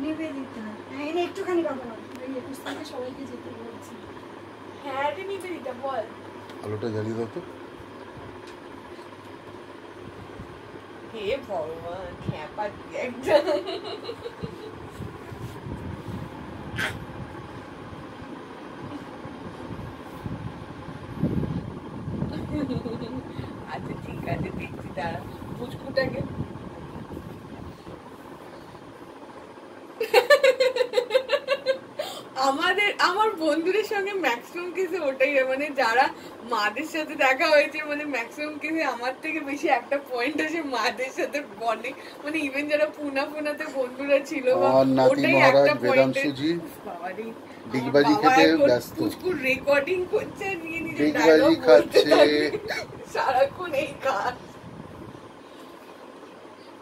নিবেদিতা এনে একটুখানি কথা বল। এই 21 তারিখে সবাইকে যেতে বলছি। হ্যাঁ রে নিবেদিতা বল। আলোটা জ্বালিয়ে দাও তো। হে ভগবান খ্যাপা একটা। আচ্ছা ঠিক আছে দেখছি দাঁড়া পুচকুটাকে। আমার বন্ধুদের সঙ্গে ম্যাক্সিমাম কেসে ওটাই মানে যারা মাদের সাথে দেখা হয়েছে মানে ম্যাক্সিমাম কেসে আমার থেকে বেশি একটা পয়েন্ট আছে মাদের সাথে বন্ডিং মানে ইভেন যারা পুনাতে বন্ধুরা ছিল ওটাই একটা পয়েন্ট। বাবারে ডিগবাজি খেতে ব্যস্ত, পুচকুর রেকর্ডিং করছে নিয়ে নিজে ডিগবাজি খাচ্ছে সারাক্ষণ এই কাজ।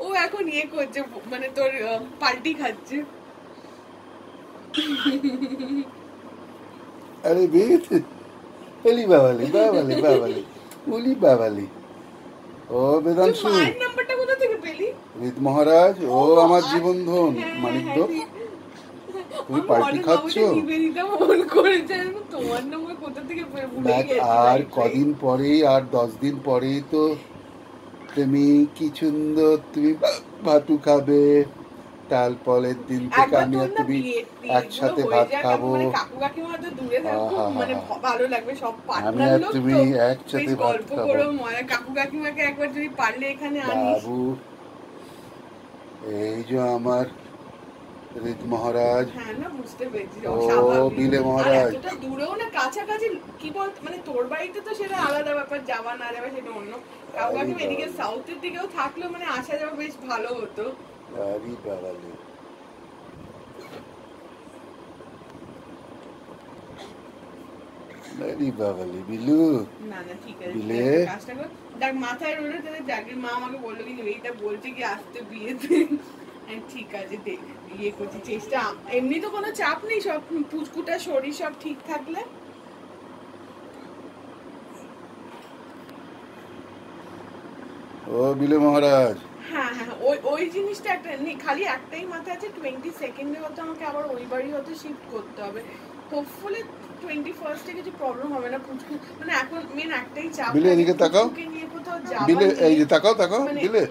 ও এখন ইয়ে করছে মানে তোর পাল্টি খাচ্ছে। আরে বেশ এলি বাবালি বাবালি বাবালি উলি বাবালি। ও বেদাংশু মায়ের নাম্বারটা কোথা থেকে পেলি? রিত মহারাজ ও আমার জীবন ধন মানিকদ তুমি পার্টি খাচ্ছ? নিবেদিতা ফোন করেছে তোমার নাম্বার কোথা থেকে ভুলে গেছি। আর কদিন পরেই আর 10 দিন পরেই তো তুমি কি সুন্দর তুমি ভাতু খাবে, তারপরের দিন থেকে আমি আর তুমি একসাথে ভাত খাবো। কাকু কাকিমা তো দূরে থাকবো মানে ভালো লাগবে সব আমি আর তুমি একসাথে ভাত খাবো। কাকু কাকিমাকে একবার যদি পারলে এখানে আনিস। বাবু এই যে আমার রিত মহারাজ। হ্যাঁ না বুঝতে পেরেছি। ও বিলে মহারাজ এতটা দূরেও না কাছাকাছি কি বল মানে তোর বাড়িতে তো সেটা আলাদা ব্যাপার যাওয়া না যাওয়া সেটা অন্য। কাকু কাকিমা এদিকে সাউথের দিকেও থাকলেও মানে আসা যাওয়া বেশ ভালো হতো। আরে বাবালে আরে বাবালে বিলু না না ঠিক আছে বিলে কাজটা কর দেখ মাথায় রোলে তাহলে জাগির মা আমাকে বললো কি এইটা বলছে কি আসতে বিয়েতে। ঠিক আছে দেখ ইয়ে করছি চেষ্টা এমনি তো কোনো চাপ নেই সব পুচকুটা শরীর সব ঠিক থাকলে। ও বিলে মহারাজ হ্যাঁ হ্যাঁ ওই জিনিসটা একটা নেই খালি একটাই মাথা আছে 22 হয়তো আমাকে আবার ওই বাড়ি হয়তো শিফট করতে হবে। হোপফুলি 21 কিছু প্রবলেম হবে না। পুচকু মানে এখন মেন একটাই চাপ বিলে এদিকে তাকাও নিয়ে কোথাও যাওয়া বিলে এই যে তাকাও তাকাও বিলে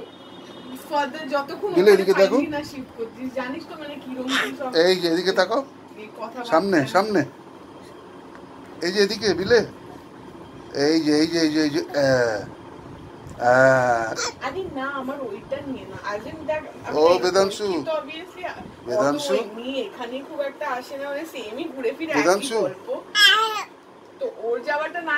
ফাদার যতক্ষণ বিলে এদিকে তাকাও না শিফট করছিস জানিস তো মানে কি রকম সব। এই যে এদিকে তাকাও সামনে সামনে এই যে এদিকে বিলে এই যে এই যে এই যে এই যে আরে না আমার ওইটা নিয়ে না আজম দেখ ও বেদাংশু তো অবভিয়াসলি বেদাংশু এখানে খুব একটা আসে না মানে সেমই ঘুরে ফিরে বেদাংশু একই গল্প তো ওর যাওয়াটা না